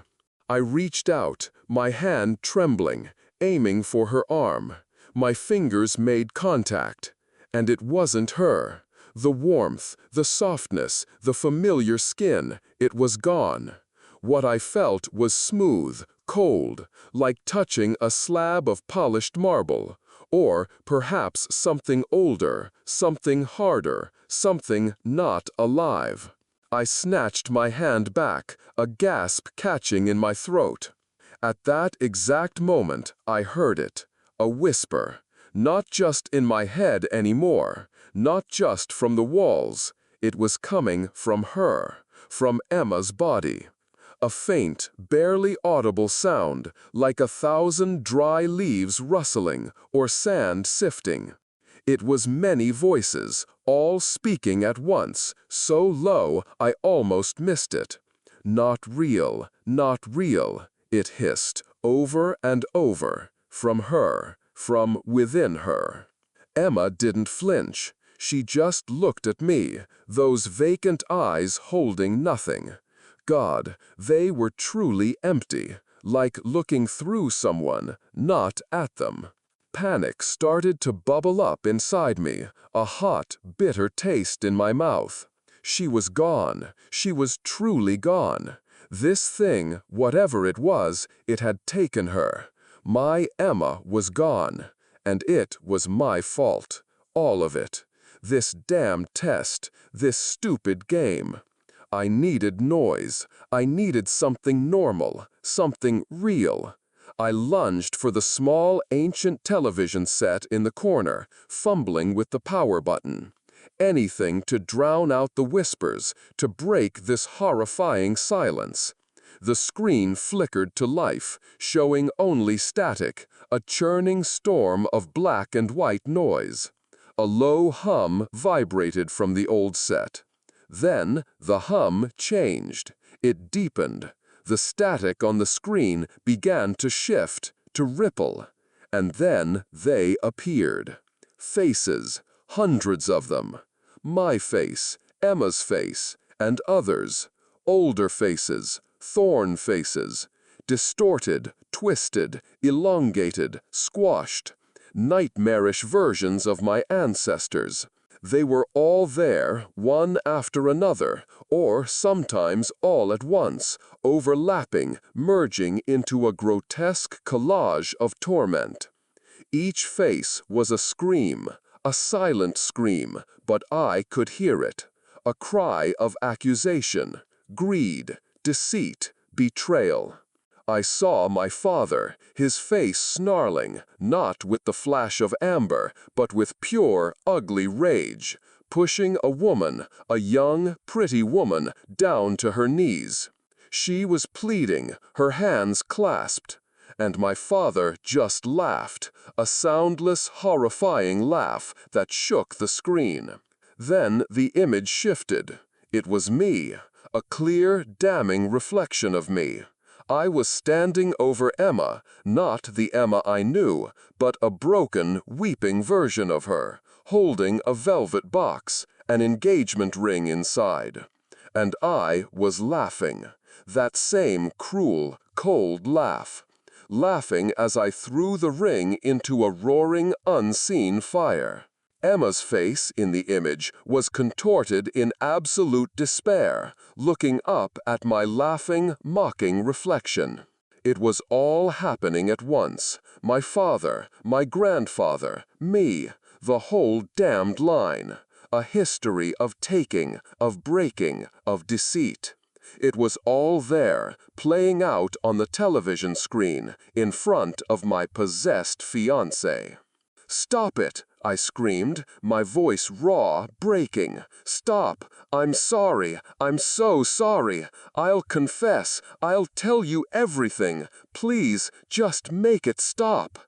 A: I reached out, my hand trembling, aiming for her arm. My fingers made contact. And it wasn't her. The warmth, the softness, the familiar skin, it was gone. What I felt was smooth, cold, like touching a slab of polished marble. Or perhaps something older, something harder, something not alive. I snatched my hand back, a gasp catching in my throat. At that exact moment, I heard it. A whisper. Not just in my head anymore. Not just from the walls. It was coming from her. From Emma's body. A faint, barely audible sound, like 1,000 dry leaves rustling or sand sifting. It was many voices, all speaking at once, so low I almost missed it. Not real, it hissed, over and over, from her, from within her. Emma didn't flinch. She just looked at me, those vacant eyes holding nothing. God, they were truly empty, like looking through someone, not at them. Panic started to bubble up inside me, a hot, bitter taste in my mouth. She was gone. She was truly gone. This thing, whatever it was, it had taken her. My Emma was gone, and it was my fault. All of it. This damned test, this stupid game. I needed noise. I needed something normal, something real. I lunged for the small, ancient television set in the corner, fumbling with the power button. Anything to drown out the whispers, to break this horrifying silence. The screen flickered to life, showing only static, a churning storm of black and white noise. A low hum vibrated from the old set. Then the hum changed. It deepened. The static on the screen began to shift, to ripple. And then they appeared. Faces, hundreds of them. My face, Emma's face, and others. Older faces, Thorne faces. Distorted, twisted, elongated, squashed. Nightmarish versions of my ancestors. They were all there, one after another, or sometimes all at once, overlapping, merging into a grotesque collage of torment. Each face was a scream, a silent scream, but I could hear it. A cry of accusation, greed, deceit, betrayal. I saw my father, his face snarling, not with the flash of amber, but with pure, ugly rage, pushing a woman, a young, pretty woman, down to her knees. She was pleading, her hands clasped. And my father just laughed, a soundless, horrifying laugh that shook the screen. Then the image shifted. It was me, a clear, damning reflection of me. I was standing over Emma, not the Emma I knew, but a broken, weeping version of her, holding a velvet box, an engagement ring inside. And I was laughing, that same cruel, cold laugh. Laughing as I threw the ring into a roaring, unseen fire. Emma's face in the image was contorted in absolute despair, looking up at my laughing, mocking reflection. It was all happening at once. My father, my grandfather, me, the whole damned line. A history of taking, of breaking, of deceit. It was all there, playing out on the television screen, in front of my possessed fiancé. "Stop it!" I screamed, my voice raw, breaking. "Stop! I'm sorry! I'm so sorry! I'll confess! I'll tell you everything! Please, just make it stop!"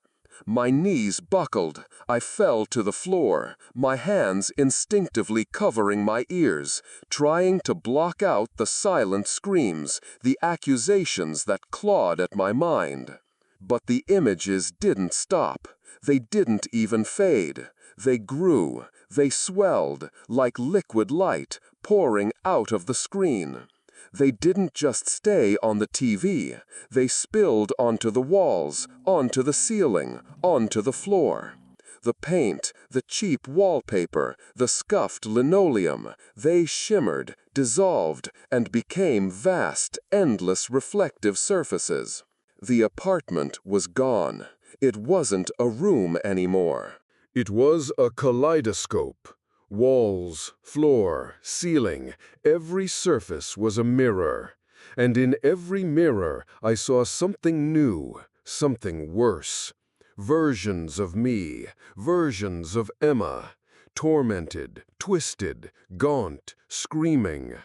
A: My knees buckled. I fell to the floor, my hands instinctively covering my ears, trying to block out the silent screams, the accusations that clawed at my mind. But the images didn't stop. They didn't even fade. They grew. They swelled, like liquid light pouring out of the screen. They didn't just stay on the TV. They spilled onto the walls, onto the ceiling, onto the floor. The paint, the cheap wallpaper, the scuffed linoleum, they shimmered, dissolved, and became vast, endless reflective surfaces. The apartment was gone. It wasn't a room anymore. It was a kaleidoscope. Walls, floor, ceiling, every surface was a mirror. And in every mirror I saw something new, something worse. Versions of me, versions of Emma, tormented, twisted, gaunt, screaming.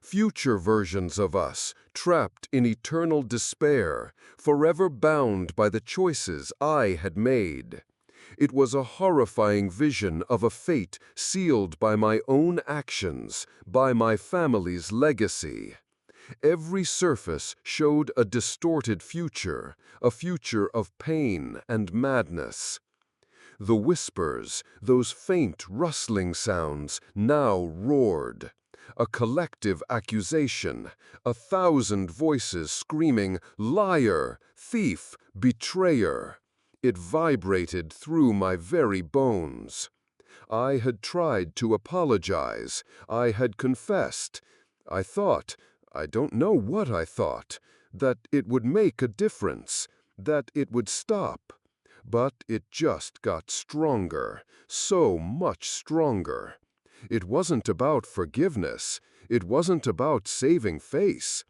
A: Future versions of us, trapped in eternal despair, forever bound by the choices I had made. It was a horrifying vision of a fate sealed by my own actions, by my family's legacy. Every surface showed a distorted future, a future of pain and madness. The whispers, those faint rustling sounds, now roared. A collective accusation, 1,000 voices screaming, "Liar! Thief! Betrayer!" It vibrated through my very bones. I had tried to apologize. I had confessed. I thought, I don't know what I thought, that it would make a difference, that it would stop. But it just got stronger, so much stronger. It wasn't about forgiveness. It wasn't about saving face.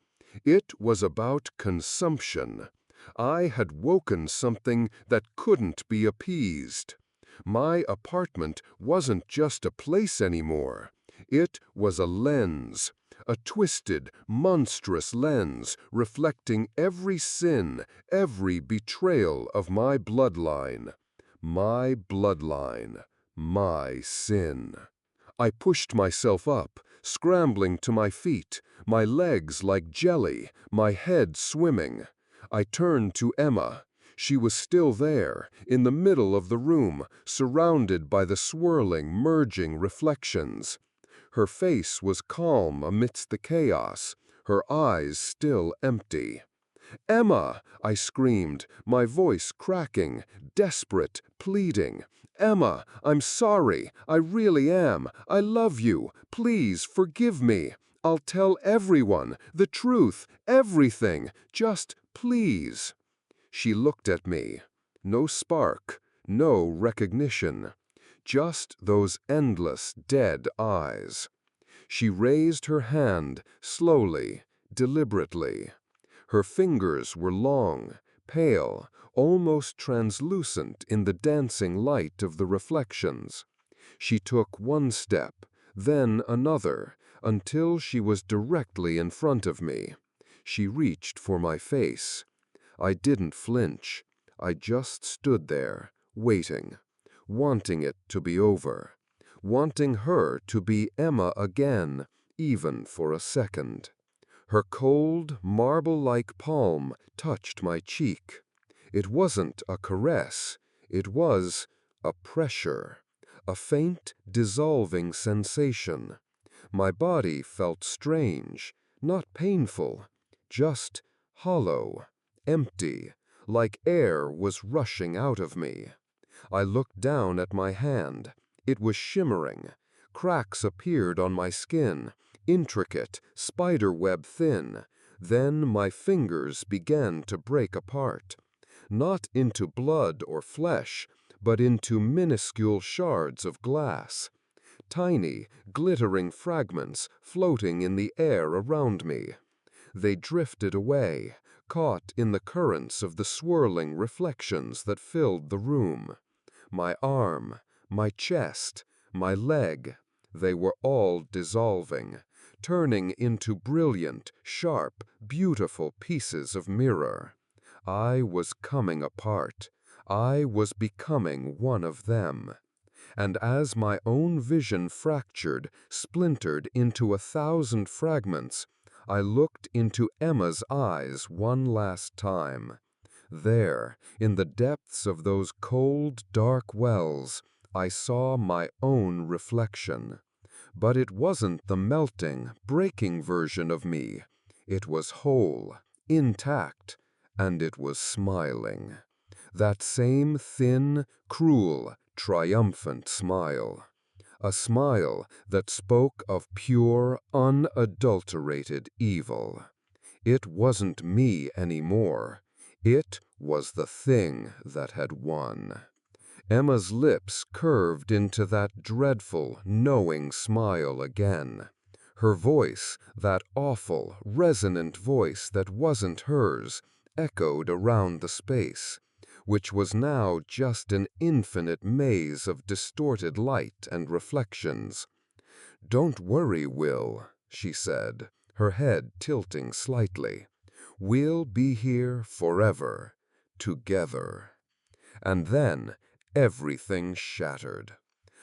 A: It was about consumption. I had woken something that couldn't be appeased. My apartment wasn't just a place anymore. It was a lens, a twisted, monstrous lens reflecting every sin, every betrayal of my bloodline. My bloodline, my sin. I pushed myself up, scrambling to my feet, my legs like jelly, my head swimming. I turned to Emma. She was still there, in the middle of the room, surrounded by the swirling, merging reflections. Her face was calm amidst the chaos, her eyes still empty. "Emma!" I screamed, my voice cracking, desperate, pleading. "Emma, I'm sorry. I really am. I love you. Please forgive me. I'll tell everyone, the truth, everything. Just please." She looked at me. No spark, no recognition. Just those endless, dead eyes. She raised her hand, slowly, deliberately. Her fingers were long, pale, almost translucent in the dancing light of the reflections. She took one step, then another, until she was directly in front of me.
B: She reached for my face. I didn't flinch. I just stood there, waiting, wanting it to be over, wanting her to be Emma again, even for a second. Her cold, marble-like palm touched my cheek. It wasn't a caress. It was a pressure, a faint, dissolving sensation. My body felt strange, not painful, just hollow, empty, like air was rushing out of me. I looked down at my hand. It was shimmering. Cracks appeared on my skin, intricate, spiderweb thin. Then my fingers began to break apart, not into blood or flesh, but into minuscule shards of glass. Tiny, glittering fragments floating in the air around me. They drifted away, caught in the currents of the swirling reflections that filled the room. My arm, my chest, my leg, they were all dissolving, turning into brilliant, sharp, beautiful pieces of mirror. I was coming apart. I was becoming one of them. And as my own vision fractured, splintered into 1,000 fragments, I looked into Emma's eyes one last time. There, in the depths of those cold, dark wells, I saw my own reflection. But it wasn't the melting, breaking version of me. It was whole, intact, and it was smiling. That same thin, cruel, triumphant smile. A smile that spoke of pure, unadulterated evil. It wasn't me anymore. It was the thing that had won. Emma's lips curved into that dreadful, knowing smile again. Her voice, that awful, resonant voice that wasn't hers, echoed around the space, which was now just an infinite maze of distorted light and reflections. "Don't worry, Will," she said, her head tilting slightly. "We'll be here forever, together." And then everything shattered.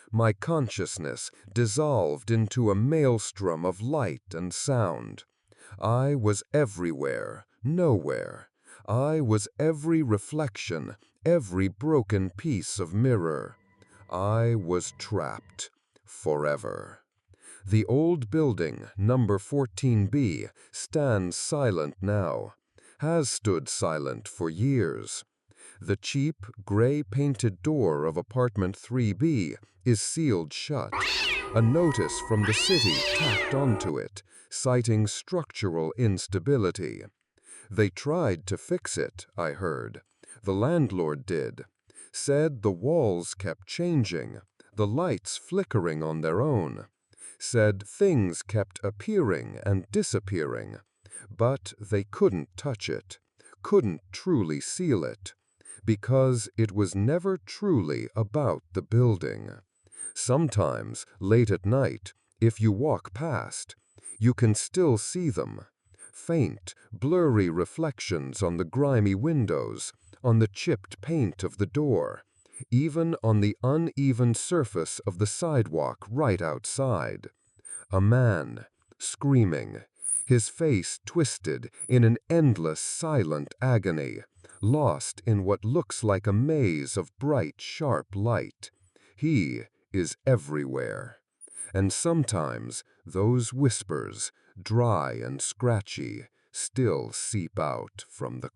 B: My consciousness dissolved into a maelstrom of light and sound. I was everywhere, nowhere. I was every reflection, every broken piece of mirror. I was trapped forever. The old building, number 14B, stands silent now, has stood silent for years. The cheap, gray-painted door of apartment 3B is sealed shut. A notice from the city tacked onto it, citing structural instability. They tried to fix it, I heard. The landlord did. Said the walls kept changing, the lights flickering on their own. Said things kept appearing and disappearing, but they couldn't touch it, couldn't truly seal it, because it was never truly about the building. Sometimes, late at night, if you walk past, you can still see them. Faint, blurry reflections on the grimy windows, on the chipped paint of the door, even on the uneven surface of the sidewalk right outside. A man, screaming, his face twisted in an endless silent agony, lost in what looks like a maze of bright, sharp light. He is everywhere. And sometimes those whispers, dry and scratchy, still seep out from the